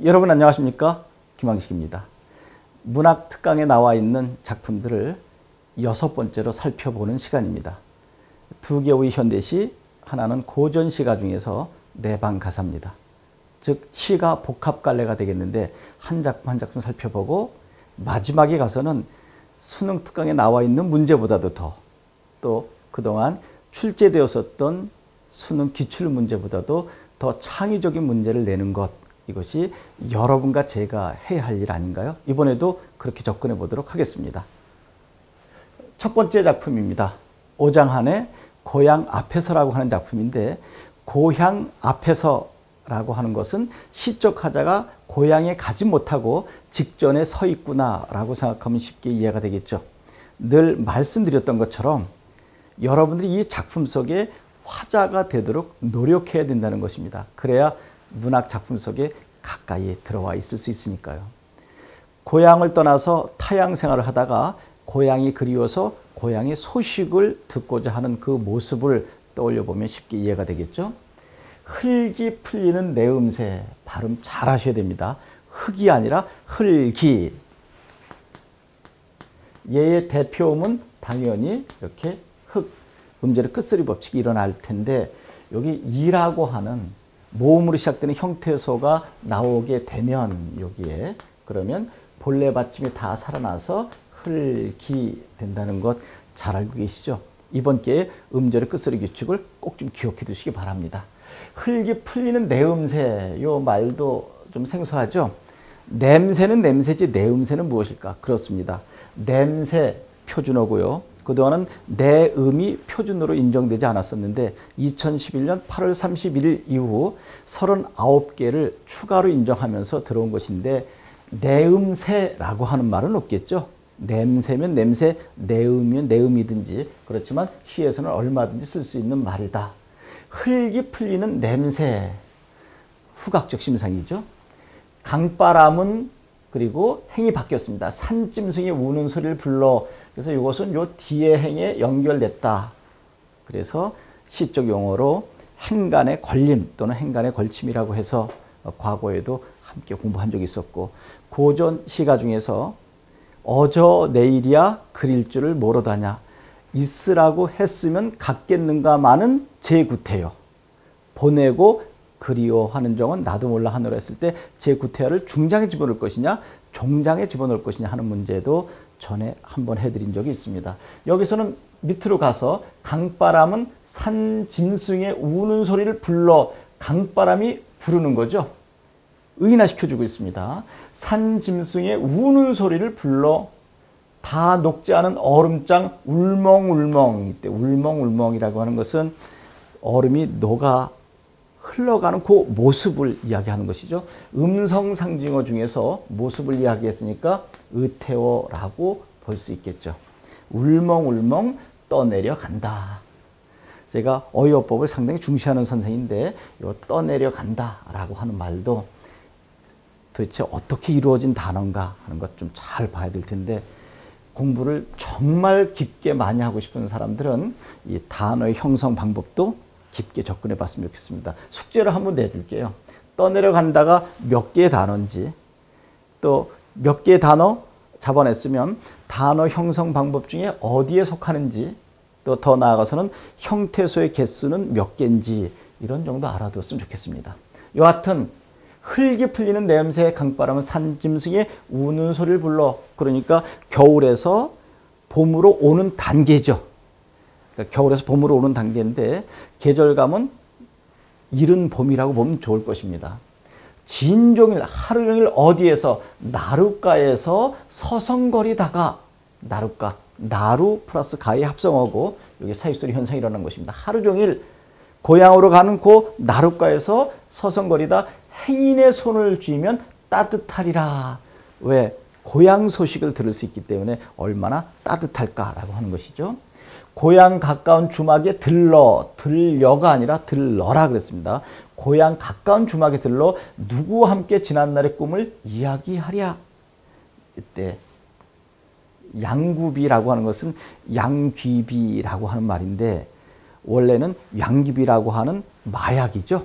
여러분 안녕하십니까? 김항식입니다. 문학 특강에 나와 있는 작품들을 6번째로 살펴보는 시간입니다. 2개의 현대시, 하나는 고전시가 중에서 내방가사입니다. 즉 시가 복합갈래가 되겠는데 한 작품 한 작품 살펴보고 마지막에 가서는 수능 특강에 나와 있는 문제보다도 또 그동안 출제되었었던 수능 기출 문제보다도 더 창의적인 문제를 내는 것, 이것이 여러분과 제가 해야 할 일 아닌가요? 이번에도 그렇게 접근해 보도록 하겠습니다. 첫 번째 작품입니다. 오장한의 고향 앞에서라고 하는 작품인데, 고향 앞에서라고 하는 것은 시적 화자가 고향에 가지 못하고 직전에 서 있구나라고 생각하면 쉽게 이해가 되겠죠. 늘 말씀드렸던 것처럼 여러분들이 이 작품 속에 화자가 되도록 노력해야 된다는 것입니다. 그래야 문학 작품 속에 가까이 들어와 있을 수 있으니까요. 고향을 떠나서 타향 생활을 하다가 고향이 그리워서 고향의 소식을 듣고자 하는 그 모습을 떠올려 보면 쉽게 이해가 되겠죠. 흙이 풀리는 내음새, 발음 잘 하셔야 됩니다. 흙이 아니라 흘기. 얘의 대표음은 당연히 이렇게 흙, 음절의 끝소리 법칙이 일어날 텐데, 여기 이라고 하는 모음으로 시작되는 형태소가 나오게 되면 여기에 그러면 본래 받침이 다 살아나서 흘기 된다는 것 잘 알고 계시죠? 이번 기회에 음절의 끝소리 규칙을 꼭 좀 기억해 두시기 바랍니다. 흘기 풀리는 내음새, 이 말도 좀 생소하죠? 냄새는 냄새지 내음새는 무엇일까? 그렇습니다. 냄새 표준어고요. 그동안은 내음이 표준어로 인정되지 않았었는데 2011년 8월 31일 이후 39개를 추가로 인정하면서 들어온 것인데, 내음새라고 하는 말은 없겠죠. 냄새면 냄새, 내음이면 내음이든지, 그렇지만 시에서는 얼마든지 쓸 수 있는 말이다. 흙이 풀리는 냄새, 후각적 심상이죠. 강바람은 그리고 행이 바뀌었습니다. 산짐승이 우는 소리를 불러. 그래서 이것은 요 뒤에 행에 연결됐다. 그래서 시적 용어로 행간의 걸림 또는 행간의 걸침이라고 해서 과거에도 함께 공부한 적이 있었고, 고전 시가 중에서 어저 내일이야 그릴 줄을 모르다냐, 있으라고 했으면 갔겠는가마는 제9태여, 보내고 그리워하는 정은 나도 몰라 하노라 했을 때 제9태여를 중장에 집어넣을 것이냐 종장에 집어넣을 것이냐 하는 문제도 전에 한번 해드린 적이 있습니다. 여기서는 밑으로 가서 강바람은 산짐승의 우는 소리를 불러, 강바람이 부르는 거죠. 의인화시켜주고 있습니다. 산짐승의 우는 소리를 불러 다 녹지 않은 얼음장 울멍울멍. 이때 울멍울멍이라고 하는 것은 얼음이 녹아 흘러가는 그 모습을 이야기하는 것이죠. 음성 상징어 중에서 모습을 이야기했으니까 의태어라고 볼 수 있겠죠. 울멍울멍 떠내려간다. 제가 어휘어법을 상당히 중시하는 선생인데, 이 떠내려간다라고 하는 말도 도대체 어떻게 이루어진 단어인가 하는 것 좀 잘 봐야 될 텐데, 공부를 정말 깊게 많이 하고 싶은 사람들은 이 단어의 형성 방법도 깊게 접근해 봤으면 좋겠습니다. 숙제를 한번 내줄게요. 떠내려간다가 몇 개의 단어인지, 또 몇 개의 단어 잡아냈으면 단어 형성 방법 중에 어디에 속하는지, 또 더 나아가서는 형태소의 개수는 몇 개인지, 이런 정도 알아두었으면 좋겠습니다. 여하튼 흙이 풀리는 냄새의 강바람은 산짐승의 우는 소리를 불러. 그러니까 겨울에서 봄으로 오는 단계죠. 그러니까 겨울에서 봄으로 오는 단계인데, 계절감은 이른 봄이라고 보면 좋을 것입니다. 진종일 하루 종일 어디에서, 나룻가에서 서성거리다가, 나룻가, 나루 플러스 가의 합성어고 여기 사입소리 현상이 일어난 것입니다. 하루 종일 고향으로 가는 그 나룻가에서 서성거리다 행인의 손을 쥐면 따뜻하리라. 왜? 고향 소식을 들을 수 있기 때문에 얼마나 따뜻할까라고 하는 것이죠. 고향 가까운 주막에 들려가 아니라 들러라 그랬습니다. 고향 가까운 주막에 들러 누구와 함께 지난날의 꿈을 이야기하랴. 이때 양구비라고 하는 것은 양귀비라고 하는 말인데, 원래는 양귀비라고 하는 마약이죠.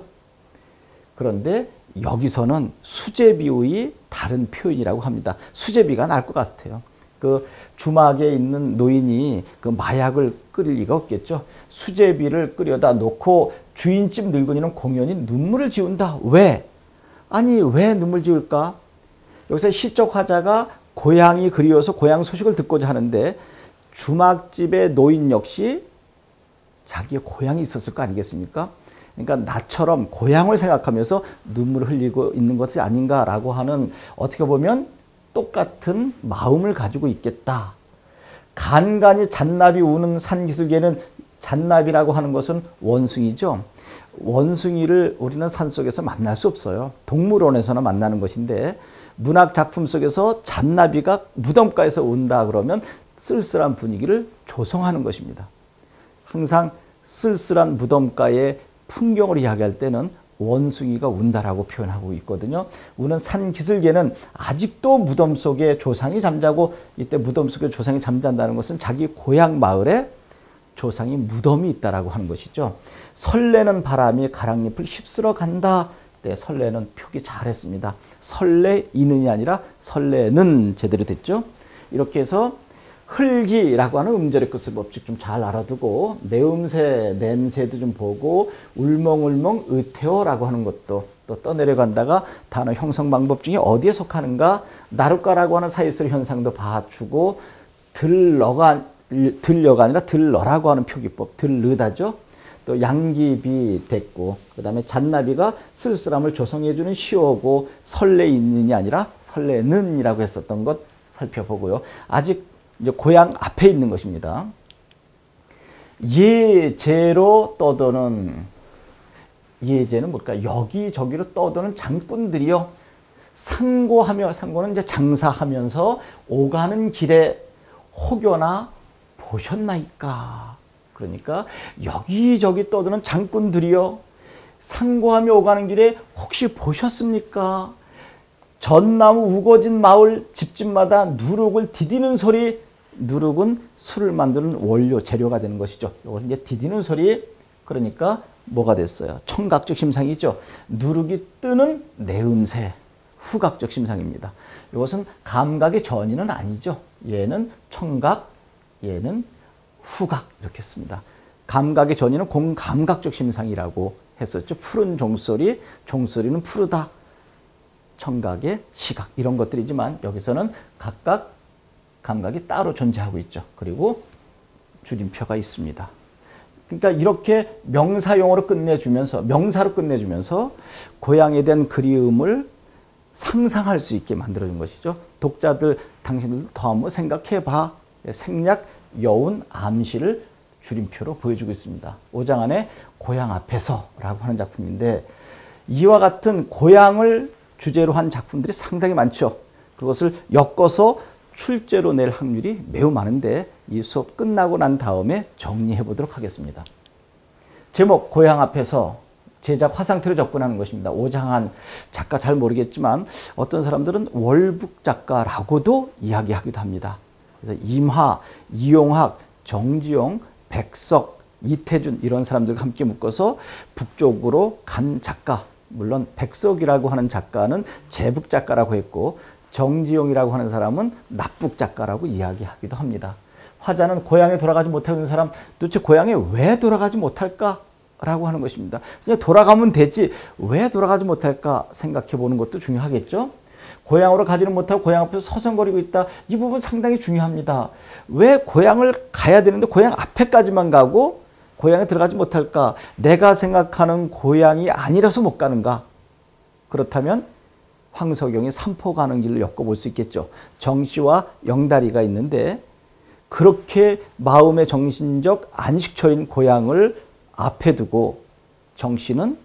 그런데 여기서는 수제비의 다른 표현이라고 합니다. 수제비가 나을 것 같아요. 그 주막에 있는 노인이 그 마약을 끓일 리가 없겠죠. 수제비를 끓여다 놓고 주인집 늙은이는 공연히 눈물을 지운다. 왜? 아니 왜 눈물 지을까? 여기서 시적 화자가 고향이 그리워서 고향 소식을 듣고자 하는데 주막집의 노인 역시 자기의 고향이 있었을 거 아니겠습니까? 그러니까 나처럼 고향을 생각하면서 눈물을 흘리고 있는 것이 아닌가라고 하는 어떻게 보면 똑같은 마음을 가지고 있겠다. 간간히 잣나비 우는 산기슭에는 잣나비라고 하는 것은 원숭이죠. 원숭이를 우리는 산속에서 만날 수 없어요. 동물원에서나 만나는 것인데 문학 작품 속에서 잣나비가 무덤가에서 온다 그러면 쓸쓸한 분위기를 조성하는 것입니다. 항상 쓸쓸한 무덤가의 풍경을 이야기할 때는 원숭이가 운다라고 표현하고 있거든요. 우는 산 기슭에는 아직도 무덤 속에 조상이 잠자고 이때 무덤 속에 조상이 잠잔다는 것은 자기 고향 마을에 조상이 무덤이 있다라고 하는 것이죠. 설레는 바람이 가랑잎을 휩쓸어 간다. 네, 설레는 표기 잘했습니다. 설레이는이 아니라 설레는 제대로 됐죠. 이렇게 해서 흘기라고 하는 음절의 끝을 법칙 좀 잘 알아두고 내음새, 냄새도 좀 보고 울멍울멍 의태어라고 하는 것도 또 떠내려간다가 단어 형성 방법 중에 어디에 속하는가 나룻가라고 하는 사이슬 현상도 봐주고 들러가 아니라 들러라고 하는 표기법 들르다죠. 또 양귀비 됐고 그 다음에 잣나비가 쓸쓸함을 조성해주는 시어고 설레있는이 아니라 설레는이라고 했었던 것 살펴보고요. 아직 이제 고향 앞에 있는 것입니다. 예제로 떠도는 예제는 뭘까? 여기저기로 떠도는 장꾼들이요. 상고는 이제 장사하면서 오가는 길에 혹여나 보셨나이까? 그러니까 여기저기 떠드는 장꾼들이요. 상고하며 오가는 길에 혹시 보셨습니까? 전나무 우거진 마을 집집마다 누룩을 디디는 소리, 누룩은 술을 만드는 원료, 재료가 되는 것이죠. 이걸 이제 디디는 소리, 그러니까 뭐가 됐어요? 청각적 심상이죠. 누룩이 뜨는 내음새, 후각적 심상입니다. 이것은 감각의 전이는 아니죠. 얘는 청각, 얘는 후각 이렇게 씁니다. 감각의 전이는 공감각적 심상이라고 했었죠. 푸른 종소리, 종소리는 푸르다. 청각의 시각 이런 것들이지만 여기서는 각각 감각이 따로 존재하고 있죠. 그리고 줄임표가 있습니다. 그러니까 이렇게 명사용어로 끝내주면서 명사로 끝내주면서 고향에 대한 그리움을 상상할 수 있게 만들어준 것이죠. 독자들 당신들도 더 한번 생각해봐. 생략, 여운, 암시를 줄임표로 보여주고 있습니다. 5장 안에 고향 앞에서 라고 하는 작품인데 이와 같은 고향을 주제로 한 작품들이 상당히 많죠. 그것을 엮어서 출제로 낼 확률이 매우 많은데 이 수업 끝나고 난 다음에 정리해 보도록 하겠습니다. 제목 고향 앞에서 제작 화상태로 접근하는 것입니다. 오장한 작가 잘 모르겠지만 어떤 사람들은 월북 작가라고도 이야기하기도 합니다. 그래서 임하, 이용학, 정지용, 백석, 이태준 이런 사람들과 함께 묶어서 북쪽으로 간 작가, 물론 백석이라고 하는 작가는 제북 작가라고 했고 정지용이라고 하는 사람은 납북 작가라고 이야기하기도 합니다. 화자는 고향에 돌아가지 못하는 사람, 도대체 고향에 왜 돌아가지 못할까라고 하는 것입니다. 그냥 돌아가면 되지 왜 돌아가지 못할까 생각해 보는 것도 중요하겠죠. 고향으로 가지는 못하고 고향 앞에서 서성거리고 있다. 이 부분 상당히 중요합니다. 왜 고향을 가야 되는데 고향 앞에까지만 가고 고향에 들어가지 못할까? 내가 생각하는 고향이 아니라서 못 가는가? 그렇다면 황석영이 삼포 가는 길을 엮어볼 수 있겠죠. 정씨와 영다리가 있는데 그렇게 마음의 정신적 안식처인 고향을 앞에 두고 정씨는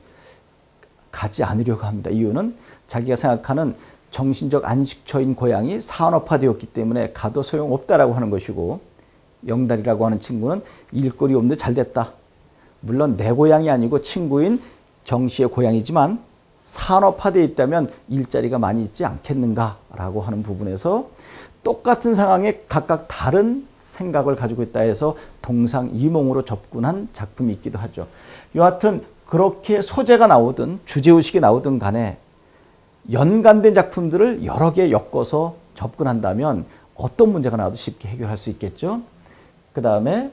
가지 않으려고 합니다. 이유는 자기가 생각하는 정신적 안식처인 고향이 산업화되었기 때문에 가도 소용없다라고 하는 것이고 영달이라고 하는 친구는 일거리 없는데 잘 됐다. 물론 내 고향이 아니고 친구인 정씨의 고향이지만 산업화되어 있다면 일자리가 많이 있지 않겠는가라고 하는 부분에서 똑같은 상황에 각각 다른 생각을 가지고 있다 해서 동상이몽으로 접근한 작품이 있기도 하죠. 여하튼 그렇게 소재가 나오든 주제의식이 나오든 간에 연관된 작품들을 여러 개 엮어서 접근한다면 어떤 문제가 나와도 쉽게 해결할 수 있겠죠. 그 다음에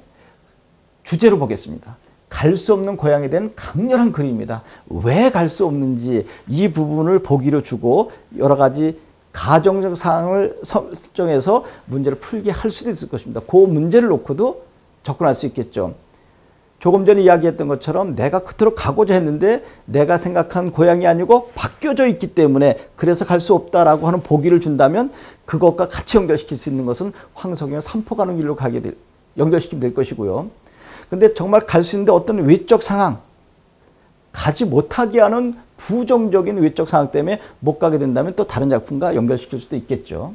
주제로 보겠습니다. 갈 수 없는 고향에 대한 강렬한 글입니다. 왜 갈 수 없는지 이 부분을 보기로 주고 여러 가지 가정적 사항을 설정해서 문제를 풀게 할 수도 있을 것입니다. 그 문제를 놓고도 접근할 수 있겠죠. 조금 전에 이야기했던 것처럼 내가 그토록 가고자 했는데 내가 생각한 고향이 아니고 바뀌어져 있기 때문에 그래서 갈 수 없다라고 하는 보기를 준다면 그것과 같이 연결시킬 수 있는 것은 황석영의 삼포 가는 길로 연결시키면 될 것이고요. 근데 정말 갈 수 있는데 어떤 외적 상황, 가지 못하게 하는 부정적인 외적 상황 때문에 못 가게 된다면 또 다른 작품과 연결시킬 수도 있겠죠.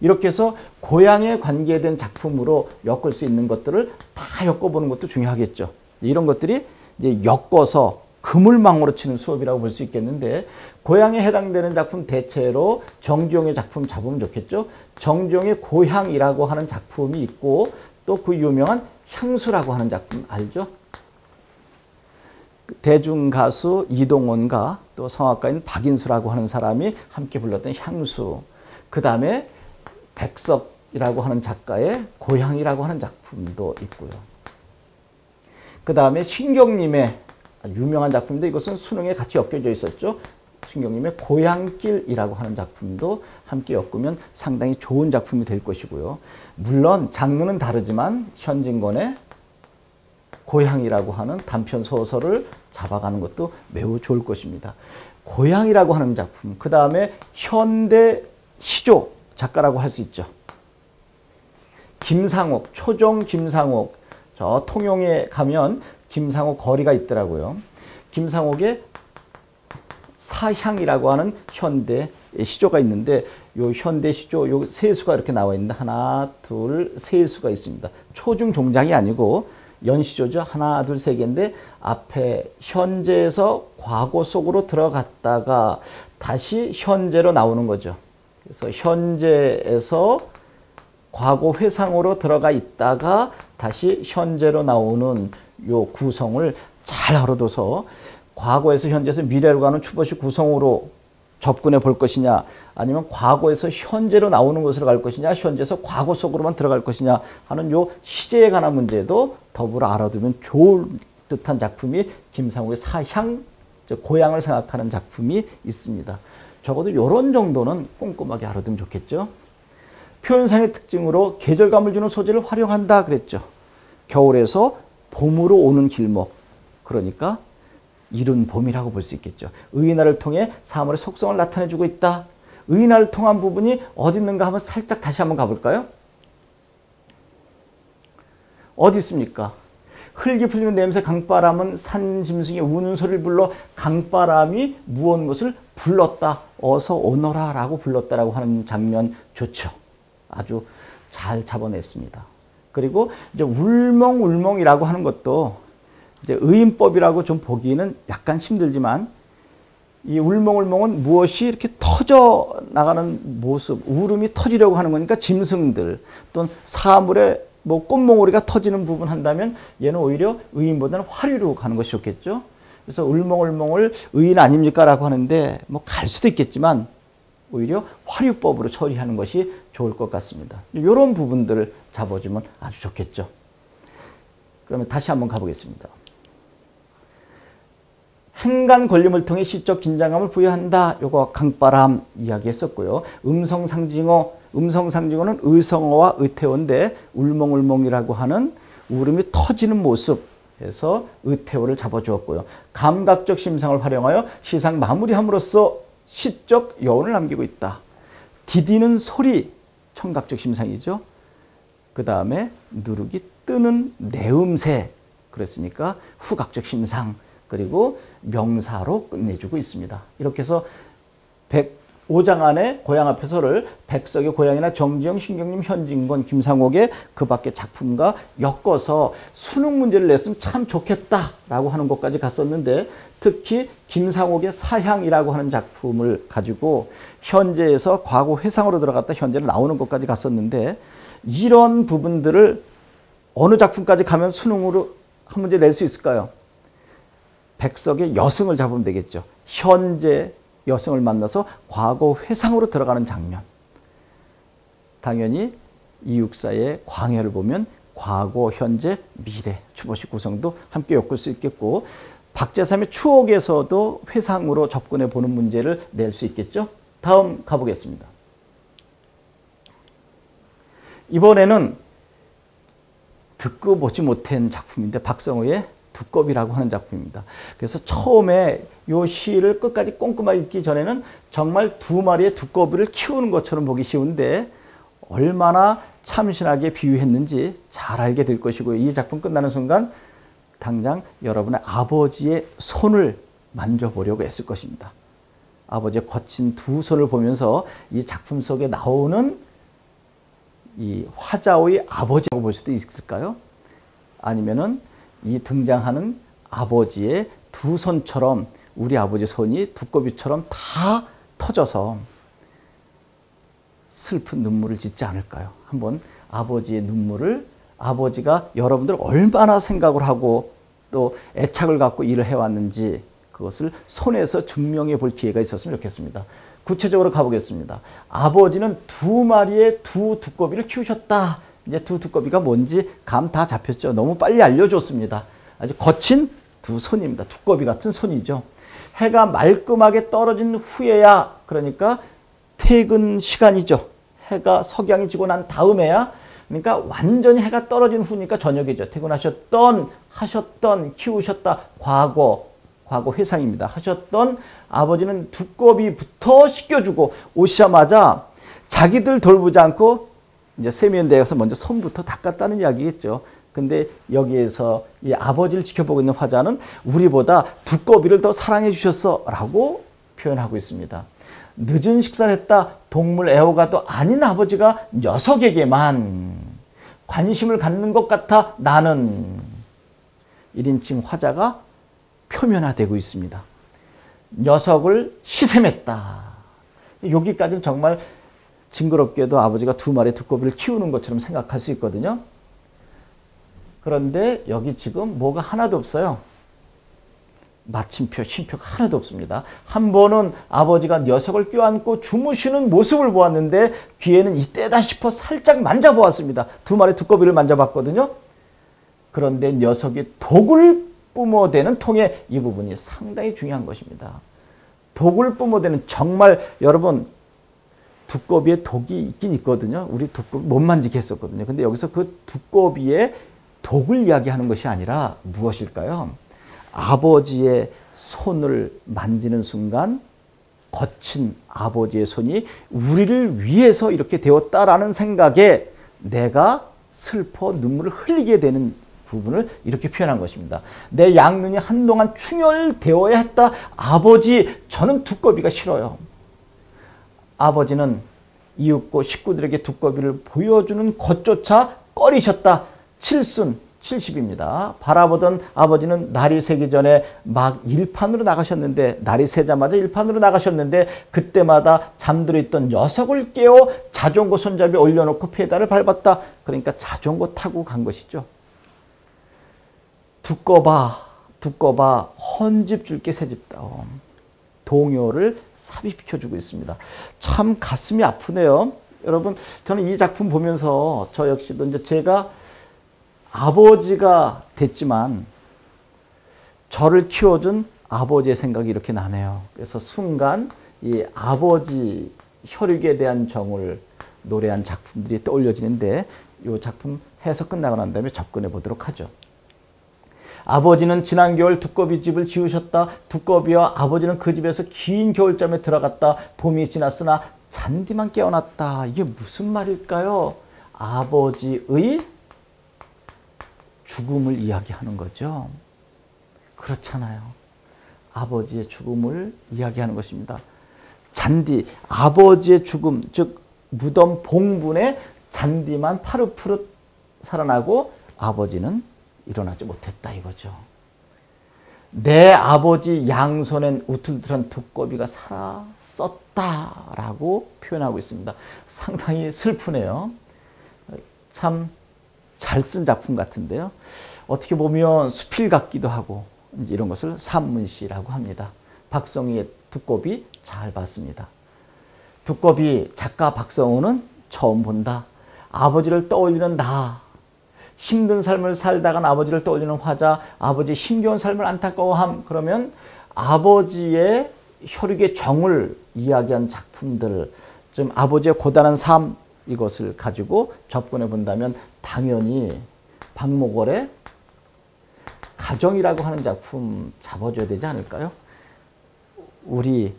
이렇게 해서 고향에 관계된 작품으로 엮을 수 있는 것들을 다 엮어보는 것도 중요하겠죠. 이런 것들이 이제 엮어서 그물망으로 치는 수업이라고 볼 수 있겠는데, 고향에 해당되는 작품 대체로 정주영의 작품 잡으면 좋겠죠. 정주영의 고향이라고 하는 작품이 있고 또 그 유명한 향수라고 하는 작품 알죠? 대중가수 이동원과 또 성악가인 박인수라고 하는 사람이 함께 불렀던 향수. 그 다음에 백석이라고 하는 작가의 고향이라고 하는 작품도 있고요. 그 다음에 신경님의 유명한 작품인데 이것은 수능에 같이 엮여져 있었죠. 신경님의 고향길이라고 하는 작품도 함께 엮으면 상당히 좋은 작품이 될 것이고요. 물론 장르는 다르지만 현진건의 고향이라고 하는 단편 소설을 잡아가는 것도 매우 좋을 것입니다. 고향이라고 하는 작품, 그 다음에 현대 시조 작가라고 할 수 있죠. 김상옥, 초종 김상옥, 저 통영에 가면 김상옥 거리가 있더라고요. 김상옥의 사향이라고 하는 현대 시조가 있는데 요 현대 시조 요 세 수가 이렇게 나와 있는데 하나, 둘, 세 수가 있습니다. 초중 종장이 아니고 연시조죠. 하나, 둘, 세 개인데 앞에 현재에서 과거 속으로 들어갔다가 다시 현재로 나오는 거죠. 그래서 현재에서 과거 회상으로 들어가 있다가 다시 현재로 나오는 요 구성을 잘 알아둬서 과거에서 현재에서 미래로 가는 추보시 구성으로 접근해 볼 것이냐, 아니면 과거에서 현재로 나오는 것으로 갈 것이냐, 현재에서 과거 속으로만 들어갈 것이냐 하는 요 시제에 관한 문제도 더불어 알아두면 좋을 듯한 작품이 김상욱의 사향, 고향을 생각하는 작품이 있습니다. 적어도 이런 정도는 꼼꼼하게 알아두면 좋겠죠. 표현상의 특징으로 계절감을 주는 소재를 활용한다 그랬죠. 겨울에서 봄으로 오는 길목, 그러니까 이른 봄이라고 볼 수 있겠죠. 의인화를 통해 3월의 속성을 나타내주고 있다. 의인화를 통한 부분이 어디 있는가 하면 살짝 다시 한번 가볼까요? 어디 있습니까? 흙이 풀리는 냄새 강바람은 산짐승이 우는 소리를 불러 강바람이 무언 것을 불렀다. 어서 오너라 라고 불렀다라고 하는 장면 좋죠. 아주 잘 잡아냈습니다. 그리고 이제 울멍울멍이라고 하는 것도 이제 의인법이라고 좀 보기는 약간 힘들지만 이 울멍울멍은 무엇이 이렇게 터져 나가는 모습, 울음이 터지려고 하는 거니까 짐승들 또는 사물의 뭐 꽃몽오리가 터지는 부분 한다면 얘는 오히려 의인보다는 화류로 가는 것이 좋겠죠. 그래서 울멍울멍을 의인 아닙니까? 라고 하는데 뭐 갈 수도 있겠지만 오히려 화류법으로 처리하는 것이 좋을 것 같습니다. 이런 부분들을 잡아주면 아주 좋겠죠. 그러면 다시 한번 가보겠습니다. 행간 권림을 통해 시적 긴장감을 부여한다. 요거 강바람 이야기했었고요. 음성상징어는 의성어와 의태어인데 울멍울멍이라고 하는 울음이 터지는 모습에서 의태어를 잡아주었고요. 감각적 심상을 활용하여 시상 마무리함으로써 시적 여운을 남기고 있다. 디디는 소리, 청각적 심상이죠. 그 다음에 누르기, 뜨는 내음새, 그랬으니까 후각적 심상, 그리고 명사로 끝내주고 있습니다. 이렇게 해서 105장 안에 고향 앞에서를 백석의 고향이나 정지영, 신경님, 현진건, 김상옥의 그 밖의 작품과 엮어서 수능 문제를 냈으면 참 좋겠다라고 하는 것까지 갔었는데, 특히 김상옥의 사향이라고 하는 작품을 가지고 현재에서 과거 회상으로 들어갔다 현재로 나오는 것까지 갔었는데, 이런 부분들을 어느 작품까지 가면 수능으로 한 문제 낼 수 있을까요? 백석의 여승을 잡으면 되겠죠. 현재, 여성을 만나서 과거 회상으로 들어가는 장면. 당연히 이육사의 광해를 보면 과거, 현재, 미래, 추모식 구성도 함께 엮을 수 있겠고 박제삼의 추억에서도 회상으로 접근해 보는 문제를 낼 수 있겠죠. 다음 가보겠습니다. 이번에는 듣고 보지 못한 작품인데 박성우의 두꺼비라고 하는 작품입니다. 그래서 처음에 이 시를 끝까지 꼼꼼하게 읽기 전에는 정말 두 마리의 두꺼비를 키우는 것처럼 보기 쉬운데 얼마나 참신하게 비유했는지 잘 알게 될 것이고 이 작품 끝나는 순간 당장 여러분의 아버지의 손을 만져보려고 했을 것입니다. 아버지의 거친 두 손을 보면서 이 작품 속에 나오는 이 화자의 아버지라고 볼 수도 있을까요? 아니면은 이 등장하는 아버지의 두 손처럼 우리 아버지 손이 두꺼비처럼 다 터져서 슬픈 눈물을 짓지 않을까요? 한번 아버지의 눈물을 아버지가 여러분들 얼마나 생각을 하고 또 애착을 갖고 일을 해왔는지 그것을 손에서 증명해 볼 기회가 있었으면 좋겠습니다. 구체적으로 가보겠습니다. 아버지는 두 마리의 두 두꺼비를 키우셨다. 이제 두 두꺼비가 뭔지 감 다 잡혔죠. 너무 빨리 알려줬습니다. 아주 거친 두 손입니다. 두꺼비 같은 손이죠. 해가 말끔하게 떨어진 후에야 그러니까 퇴근 시간이죠. 해가 석양이 지고 난 다음에야 그러니까 완전히 해가 떨어진 후니까 저녁이죠. 퇴근하셨던, 하셨던, 키우셨다. 과거 회상입니다. 하셨던 아버지는 두꺼비부터 씻겨주고 오시자마자 자기들 돌보지 않고 이제 세면대에 가서 먼저 손부터 닦았다는 이야기겠죠. 근데 여기에서 이 아버지를 지켜보고 있는 화자는 우리보다 두꺼비를 더 사랑해 주셨어 라고 표현하고 있습니다. 늦은 식사를 했다. 동물 애호가도 아닌 아버지가 녀석에게만 관심을 갖는 것 같아 나는 1인칭 화자가 표면화되고 있습니다. 녀석을 시샘했다. 여기까지는 정말 징그럽게도 아버지가 두 마리 두꺼비를 키우는 것처럼 생각할 수 있거든요. 그런데 여기 지금 뭐가 하나도 없어요. 마침표, 쉼표가 하나도 없습니다. 한 번은 아버지가 녀석을 껴안고 주무시는 모습을 보았는데 귀에는 이때다 싶어 살짝 만져보았습니다. 두 마리 두꺼비를 만져봤거든요. 그런데 녀석이 독을 뿜어대는 통에 이 부분이 상당히 중요한 것입니다. 독을 뿜어대는 정말 여러분 두꺼비에 독이 있긴 있거든요. 우리 두꺼비 못 만지게 했었거든요. 근데 여기서 그 두꺼비의 독을 이야기하는 것이 아니라 무엇일까요? 아버지의 손을 만지는 순간 거친 아버지의 손이 우리를 위해서 이렇게 되었다라는 생각에 내가 슬퍼 눈물을 흘리게 되는 부분을 이렇게 표현한 것입니다. 내 양눈이 한동안 충혈되어야 했다. 아버지, 저는 두꺼비가 싫어요. 아버지는 이윽고 식구들에게 두꺼비를 보여주는 것조차 꺼리셨다. 칠순 70입니다. 바라보던 아버지는 날이 새기 전에 막 일판으로 나가셨는데 날이 새자마자 일판으로 나가셨는데 그때마다 잠들어 있던 녀석을 깨워 자전거 손잡이에 올려놓고 페달을 밟았다. 그러니까 자전거 타고 간 것이죠. 두꺼봐 헌집 줄게 새집다오. 동요를 삽입시켜주고 있습니다. 참 가슴이 아프네요. 여러분 저는 이 작품 보면서 저 역시도 이제 제가 아버지가 됐지만 저를 키워준 아버지의 생각이 이렇게 나네요. 그래서 순간 이 아버지 혈육에 대한 정을 노래한 작품들이 떠올려지는데 이 작품 해석 끝나고 난 다음에 접근해 보도록 하죠. 아버지는 지난 겨울 두꺼비 집을 지으셨다. 두꺼비와 아버지는 그 집에서 긴 겨울잠에 들어갔다. 봄이 지났으나 잔디만 깨어났다. 이게 무슨 말일까요? 아버지의 죽음을 이야기하는 거죠. 그렇잖아요. 아버지의 죽음을 이야기하는 것입니다. 잔디, 아버지의 죽음, 즉 무덤 봉분에 잔디만 파릇파릇 살아나고 아버지는 일어나지 못했다 이거죠. 내 아버지 양손엔 우툴투한 두꺼비가 살았었다라고 표현하고 있습니다. 상당히 슬프네요. 참 잘 쓴 작품 같은데요. 어떻게 보면 수필 같기도 하고 이제 이런 것을 산문시라고 합니다. 박성희의 두꺼비 잘 봤습니다. 두꺼비 작가 박성우는 처음 본다. 아버지를 떠올리는 나. 힘든 삶을 살다간 아버지를 떠올리는 화자. 아버지 힘겨운 삶을 안타까워함. 그러면 아버지의 혈육의 정을 이야기한 작품들, 좀 아버지의 고단한 삶, 이것을 가지고 접근해 본다면 당연히 박목월의 가정이라고 하는 작품 잡아줘야 되지 않을까요? 우리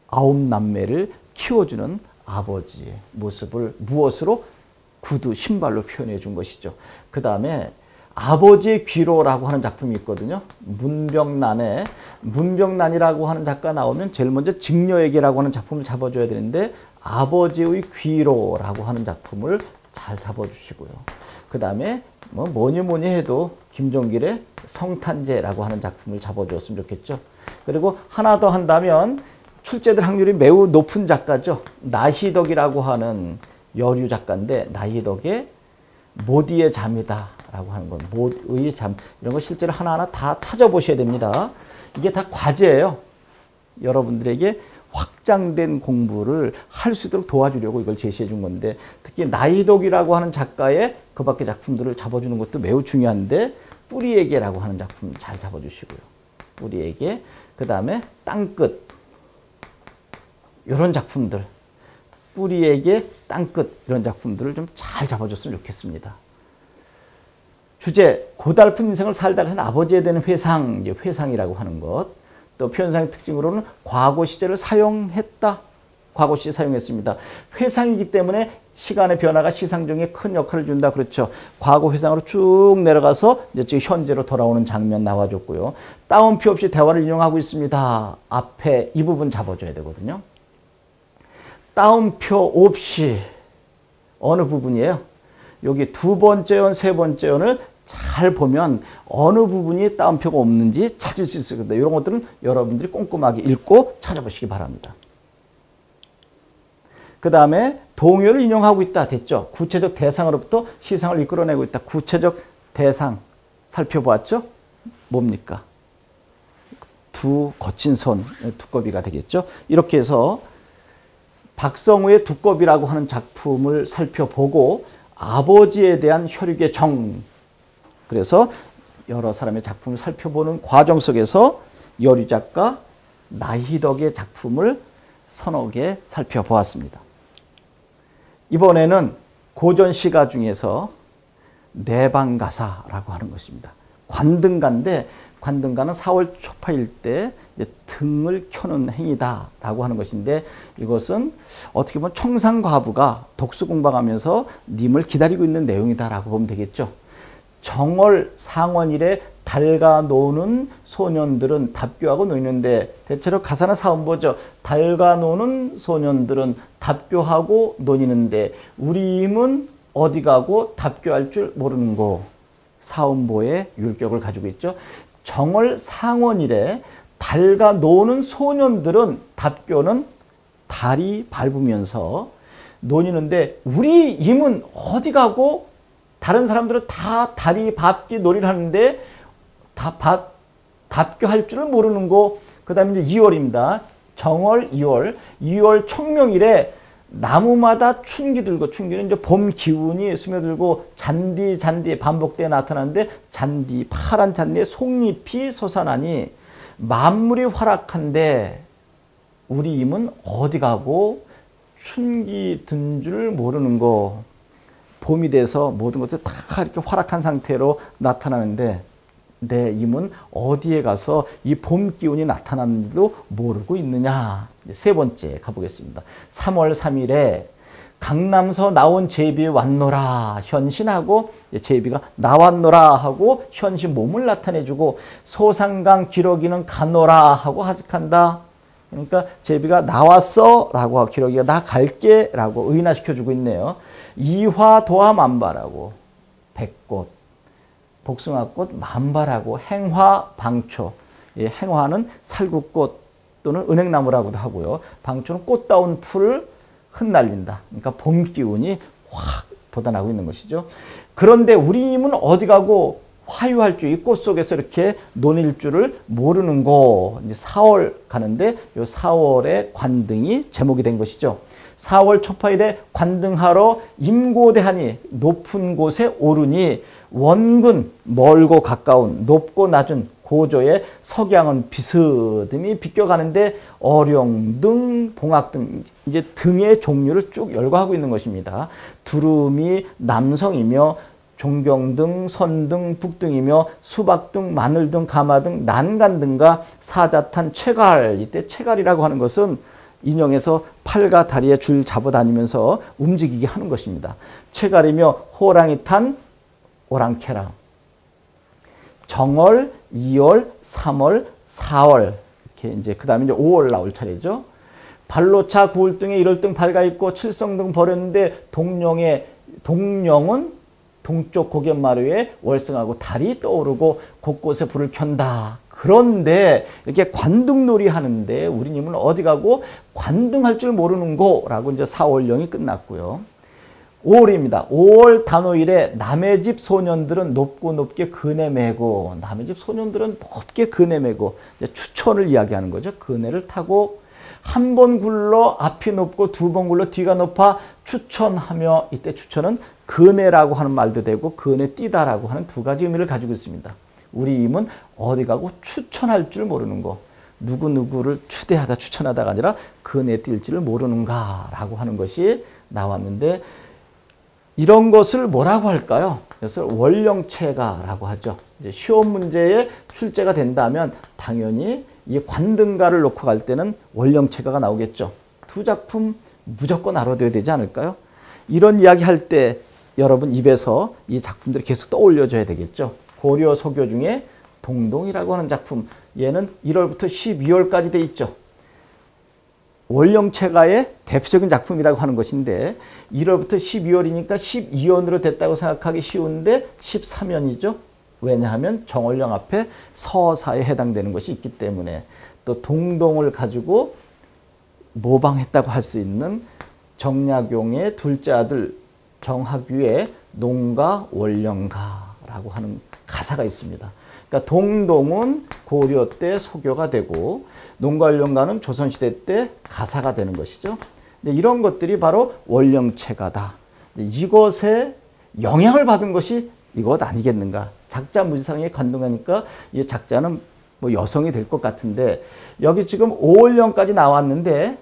9남매를 키워주는 아버지의 모습을 무엇으로? 구두, 신발로 표현해 준 것이죠. 그 다음에 아버지의 귀로라고 하는 작품이 있거든요. 문병난에 문병난이라고 하는 작가 나오면 제일 먼저 직녀에게라고 하는 작품을 잡아줘야 되는데 아버지의 귀로라고 하는 작품을 잘 잡아주시고요. 그 다음에 뭐니 해도 김종길의 성탄제라고 하는 작품을 잡아주었으면 좋겠죠. 그리고 하나 더 한다면 출제될 확률이 매우 높은 작가죠. 나희덕이라고 하는 여류 작가인데 나희덕의 모디의 잠이다 라고 하는 건 모의 잠, 이런 거 실제로 하나하나 다 찾아보셔야 됩니다. 이게 다 과제예요. 여러분들에게 확장된 공부를 할 수 있도록 도와주려고 이걸 제시해 준 건데, 특히 나희덕이라고 하는 작가의 그 밖의 작품들을 잡아주는 것도 매우 중요한데, 뿌리에게라고 하는 작품 잘 잡아주시고요. 뿌리에게. 그 다음에 땅끝, 이런 작품들, 뿌리에게 땅끝, 이런 작품들을 좀 잘 잡아줬으면 좋겠습니다. 주제, 고달픈 인생을 살다가 한 아버지에 대한 회상, 이제 회상이라고 하는 것. 또 표현상의 특징으로는 과거 시제를 사용했다. 과거 시제 사용했습니다. 회상이기 때문에 시간의 변화가 시상정에 큰 역할을 준다. 그렇죠. 과거 회상으로 쭉 내려가서 이제 지금 현재로 돌아오는 장면 나와줬고요. 따옴표 없이 대화를 인용하고 있습니다. 앞에 이 부분 잡아줘야 되거든요. 따옴표 없이 어느 부분이에요? 여기 두 번째 연, 세 번째 연을 잘 보면 어느 부분이 따옴표가 없는지 찾을 수 있을 겁니다. 이런 것들은 여러분들이 꼼꼼하게 읽고 찾아보시기 바랍니다. 그 다음에 동요를 인용하고 있다. 됐죠? 구체적 대상으로부터 시상을 이끌어내고 있다. 구체적 대상 살펴보았죠? 뭡니까? 두 거친 손, 두꺼비가 되겠죠? 이렇게 해서 박성우의 두꺼비라고 하는 작품을 살펴보고 아버지에 대한 혈육의 정, 그래서 여러 사람의 작품을 살펴보는 과정 속에서 여류 작가 나희덕의 작품을 서너 개 살펴보았습니다. 이번에는 고전 시가 중에서 내방가사라고 하는 것입니다. 관등가인데 관등가는 4월 초파일 때 등을 켜는 행위다라고 하는 것인데, 이것은 어떻게 보면 청상과부가 독수공방하면서 님을 기다리고 있는 내용이다라고 보면 되겠죠. 정월 상원일에 달가 노는 소년들은 답교하고 노는데, 대체로 가사나 사음보죠. 달가 노는 소년들은 답교하고 노니는데 우리 임은 어디 가고 답교할 줄 모르는 거. 사음보의 율격을 가지고 있죠. 정월 상원일에 달가 노는 소년들은 답교는 달이 밟으면서 노니는데 우리 임은 어디 가고, 다른 사람들은 다 다리 밟기 놀이를 하는데 답교할 줄을 모르는 거. 그 다음에 이제 2월입니다. 정월 2월 청명일에 나무마다 춘기 들고, 춘기는 이제 봄 기운이 스며들고 잔디 반복되어 나타나는데, 잔디, 파란 잔디에 속잎이 솟아나니 만물이 활락한데 우리 임은 어디 가고 춘기 든 줄 모르는 거. 봄이 돼서 모든 것들이 다 이렇게 활락한 상태로 나타나는데 내 임은 어디에 가서 이 봄 기운이 나타났는지도 모르고 있느냐. 세 번째 가보겠습니다. 3월 3일에 강남서 나온 제비 왔노라 현신하고, 제비가 나왔노라 하고 현신 몸을 나타내주고, 소상강 기러기는 가노라 하고 하직한다. 그러니까 제비가 나왔어 라고 하고 기러기가 나 갈게 라고 의인화시켜주고 있네요. 이화 도화 만발하고 백꽃, 복숭아꽃 만발하고 행화 방초. 행화는 살구꽃 또는 은행나무라고도 하고요. 방초는 꽃다운 풀을 흩날린다. 그러니까 봄 기운이 확 돋아나고 있는 것이죠. 그런데 우리 임은 어디 가고 화유할 줄, 이 꽃 속에서 이렇게 논일 줄을 모르는 거. 이제 4월 가는데 요 4월에 관등이 제목이 된 것이죠. 4월 초파일에 관등하러 임고대하니 높은 곳에 오르니 원근 멀고 가까운 높고 낮은 고조의 석양은 비스듬히 비껴가는데 어룡등, 봉학등, 이제 등의 종류를 쭉 열거하고 있는 것입니다. 두루미 남성이며 종경등, 선등, 북등이며 수박등, 마늘등, 가마등, 난간등과 사자탄, 채갈. 이때 채갈이라고 하는 것은 인형에서 팔과 다리에 줄 잡아 다니면서 움직이게 하는 것입니다. 채갈이며 호랑이 탄, 오랑캐라. 정월, 2월, 3월, 4월 이렇게 이제 그 다음에 이제 5월 나올 차례죠. 발로차, 구울등에 이럴등 발가 있고 칠성등 버렸는데 동령은 동쪽 고갯마루에 월성하고 달이 떠오르고 곳곳에 불을 켠다. 그런데 이렇게 관등놀이 하는데 우리님은 어디 가고 관등할 줄 모르는고라고 이제 4월령이 끝났고요. 5월입니다. 5월 단오일에 남의 집 소년들은 높고 높게 그네 메고, 남의 집 소년들은 높게 그네 메고, 추천을 이야기하는 거죠. 그네를 타고 한 번 굴러 앞이 높고 두 번 굴러 뒤가 높아 추천하며, 이때 추천은 그네라고 하는 말도 되고 그네 뛰다라고 하는 두 가지 의미를 가지고 있습니다. 우리 임은 어디 가고 추천할 줄 모르는 거, 누구누구를 추대하다 추천하다가 아니라 그네 뛸 줄을 모르는가라고 하는 것이 나왔는데, 이런 것을 뭐라고 할까요? 그래서 원령체가라고 하죠. 이제 시험 문제에 출제가 된다면 당연히 이 관등가를 놓고 갈 때는 원령체가가 나오겠죠. 두 작품 무조건 알아둬야 되지 않을까요? 이런 이야기 할 때 여러분 입에서 이 작품들이 계속 떠올려줘야 되겠죠. 고려 소교 중에 동동이라고 하는 작품, 얘는 1월부터 12월까지 돼 있죠. 원령체가의 대표적인 작품이라고 하는 것인데 1월부터 12월이니까 12연으로 됐다고 생각하기 쉬운데 13연이죠. 왜냐하면 정월령 앞에 서사에 해당되는 것이 있기 때문에, 또 동동을 가지고 모방했다고 할 수 있는 정약용의 둘째 아들 정학유의 농가 원령가라고 하는 가사가 있습니다. 그러니까 동동은 고려 때 소교가 되고 농가원령가는 조선시대 때 가사가 되는 것이죠. 이런 것들이 바로 원령체가다. 이것에 영향을 받은 것이 이것 아니겠는가. 작자 무지상에 관등하니까 이 작자는 뭐 여성이 될 것 같은데, 여기 지금 5월령까지 나왔는데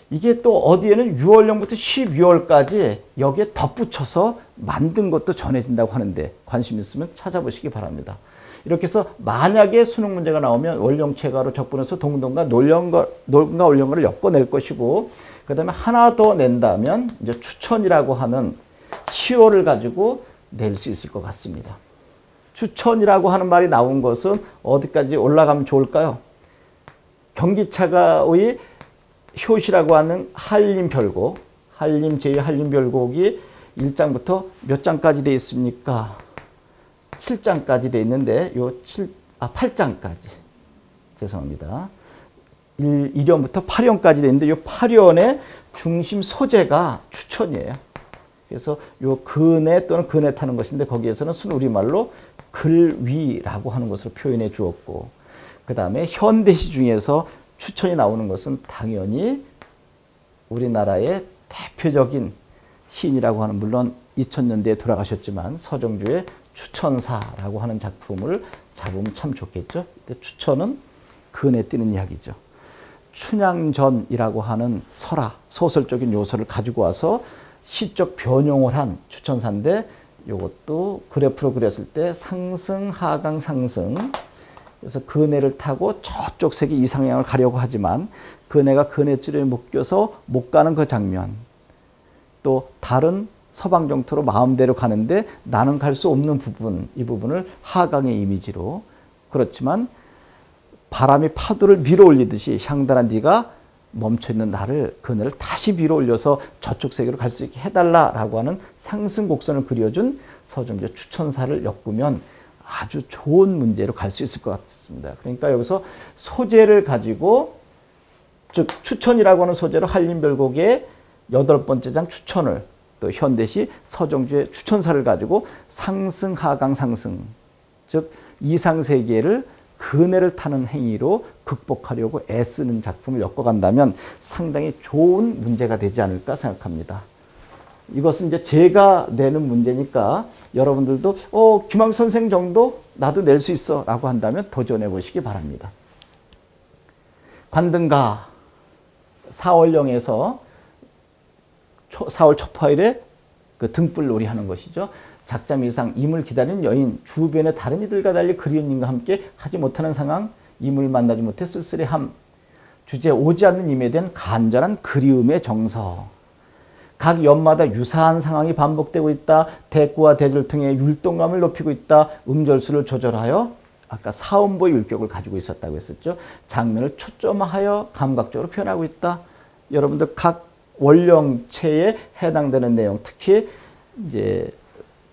이게 또 어디에는 6월령부터 12월까지 여기에 덧붙여서 만든 것도 전해진다고 하는데, 관심 있으면 찾아보시기 바랍니다. 이렇게 해서 만약에 수능 문제가 나오면 원령체가로 적분해서 동동과 논가 원령가를 엮어낼 것이고, 그 다음에 하나 더 낸다면 이제 추천이라고 하는 시호를 가지고 낼 수 있을 것 같습니다. 추천이라고 하는 말이 나온 것은 어디까지 올라가면 좋을까요? 경기차가의 효시라고 하는 한림별곡, 한림 제2한림별곡이 1장부터 몇 장까지 되어 있습니까? 7장까지 되어 있는데 8장까지 죄송합니다. 1연부터 8연까지 되어 있는데 이 8연의 중심 소재가 추천이에요. 그래서 요 그네 또는 그네 타는 것인데, 거기에서는 순우리말로 글위라고 하는 것으로 표현해 주었고, 그 다음에 현대시 중에서 추천이 나오는 것은 당연히 우리나라의 대표적인 시인이라고 하는, 물론 2000년대에 돌아가셨지만 서정주의 추천사라고 하는 작품을 잡으면 참 좋겠죠. 근데 추천은 그네 뛰는 이야기죠. 춘향전이라고 하는 설화, 소설적인 요소를 가지고 와서 시적 변용을 한 추천사인데, 이것도 그래프로 그렸을 때 상승, 하강, 상승. 그래서 그네를 타고 저쪽 색이 이상향을 가려고 하지만 그네가 그네줄에 묶여서 못 가는 그 장면, 또 다른 서방 정토로 마음대로 가는데 나는 갈 수 없는 부분, 이 부분을 하강의 이미지로, 그렇지만 바람이 파도를 밀어 올리듯이 향단한 네가 멈춰있는 나를, 그네를 다시 밀어 올려서 저쪽 세계로 갈 수 있게 해달라라고 하는 상승 곡선을 그려준 서정주의 추천사를 엮으면 아주 좋은 문제로 갈 수 있을 것 같습니다. 그러니까 여기서 소재를 가지고, 즉 추천이라고 하는 소재로 한림별곡의 8번째 장 추천을, 또 현대시 서정주의 추천사를 가지고 상승, 하강, 상승, 즉 이상세계를 그네를 타는 행위로 극복하려고 애쓰는 작품을 엮어간다면 상당히 좋은 문제가 되지 않을까 생각합니다. 이것은 이제 제가 내는 문제니까 여러분들도 김항 선생 정도 나도 낼 수 있어 라고 한다면 도전해 보시기 바랍니다. 관등가 4월령에서 4월 초파일에 그 등불놀이 하는 것이죠. 작자미상, 임을 기다리는 여인, 주변의 다른 이들과 달리 그리운 임과 함께 하지 못하는 상황, 임을 만나지 못해 쓸쓸해함, 주제 오지 않는 임에 대한 간절한 그리움의 정서. 각 연마다 유사한 상황이 반복되고 있다. 대꾸와 대조를 통해 율동감을 높이고 있다. 음절수를 조절하여 아까 사음보의 율격을 가지고 있었다고 했었죠. 장면을 초점화하여 감각적으로 표현하고 있다. 여러분들 각 원령체에 해당되는 내용, 특히 이제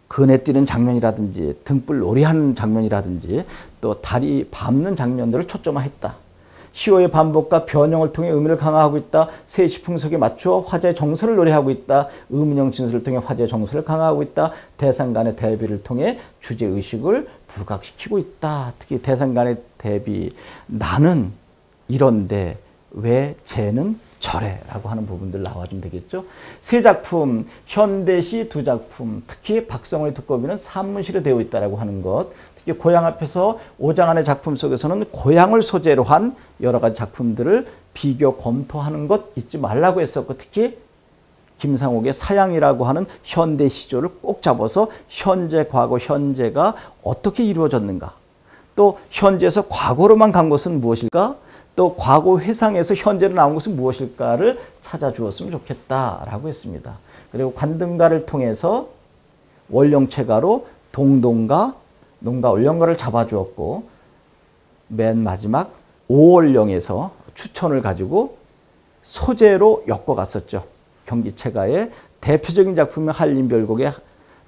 그네 뛰는 장면이라든지 등불 놀이하는 장면이라든지 또 다리 밟는 장면들을 초점화했다. 시호의 반복과 변형을 통해 의미를 강화하고 있다. 세시 풍속에 맞춰 화제의 정서를 노래하고 있다. 의문형 진술을 통해 화제의 정서를 강화하고 있다. 대상 간의 대비를 통해 주제의식을 부각시키고 있다. 특히 대상 간의 대비, 나는 이런데 왜 쟤는 저래 라고 하는 부분들 나와주면 되겠죠. 세 작품, 현대시 두 작품, 특히 박성호의 두꺼비는 산문시로 되어 있다고 하는 것, 특히 고향 앞에서 오장안의 작품 속에서는 고향을 소재로 한 여러 가지 작품들을 비교 검토하는 것 잊지 말라고 했었고, 특히 김상옥의 사양이라고 하는 현대 시조를 꼭 잡아서 현재, 과거, 현재가 어떻게 이루어졌는가, 또 현재에서 과거로만 간 것은 무엇일까, 또 과거 회상에서 현재로 나온 것은 무엇일까를 찾아주었으면 좋겠다라고 했습니다. 그리고 관등가를 통해서 원령체가로 동동가, 농가, 원령가를 잡아주었고, 맨 마지막 5원령에서 추천을 가지고 소재로 엮어갔었죠. 경기체가의 대표적인 작품인 한림별곡의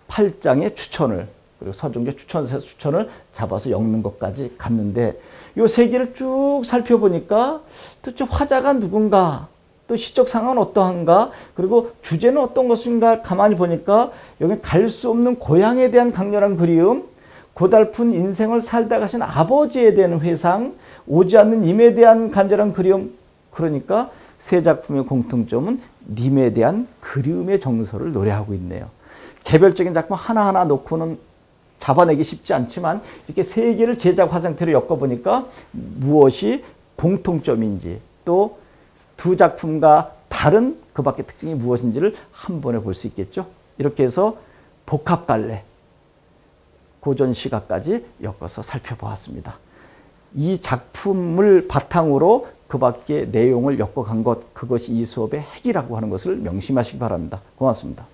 8장의 추천을, 그리고 서정주의 추천을 잡아서 엮는 것까지 갔는데, 이 세 개를 쭉 살펴보니까 도대체 화자가 누군가, 또 시적 상황은 어떠한가, 그리고 주제는 어떤 것인가 가만히 보니까 여기 갈 수 없는 고향에 대한 강렬한 그리움, 고달픈 인생을 살다 가신 아버지에 대한 회상, 오지 않는 임에 대한 간절한 그리움. 그러니까 세 작품의 공통점은 님에 대한 그리움의 정서를 노래하고 있네요. 개별적인 작품 하나하나 놓고는 잡아내기 쉽지 않지만 이렇게 세 개를 제작 화상태로 엮어보니까 무엇이 공통점인지, 또 두 작품과 다른 그 밖의 특징이 무엇인지를 한 번에 볼 수 있겠죠. 이렇게 해서 복합갈래, 고전시가까지 엮어서 살펴보았습니다. 이 작품을 바탕으로 그 밖의 내용을 엮어간 것, 그것이 이 수업의 핵이라고 하는 것을 명심하시기 바랍니다. 고맙습니다.